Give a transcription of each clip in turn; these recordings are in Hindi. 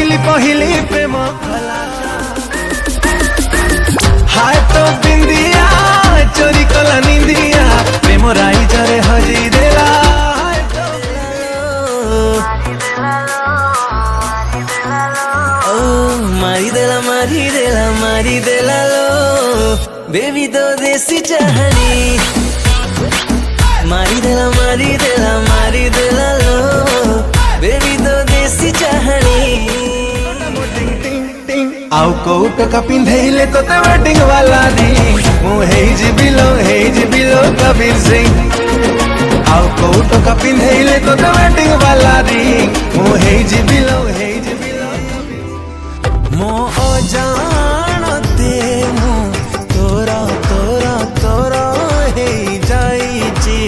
कहली पहली प्रेम हाय तो बिंदिया चोरी कला निंदिया प्रेम राई जरे हजी देला मारी देला लो बेबी तो देसी चाहनी मारी देला लो बेबी तो देसी चाहनी आउ कोट का पिंधेले तो ते वेडिंग वाला दी मु हेज बिलो कबीर सिंह आउ कोट का पिंधेले तो ते वेडिंग वाला दी मु हेज बिलो मो जानते मु तोरा तोरा तोरा हे जाई जी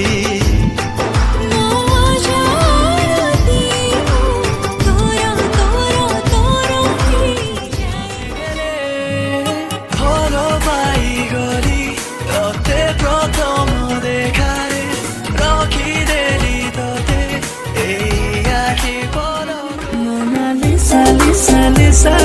Lisa, Lisa, Lisa,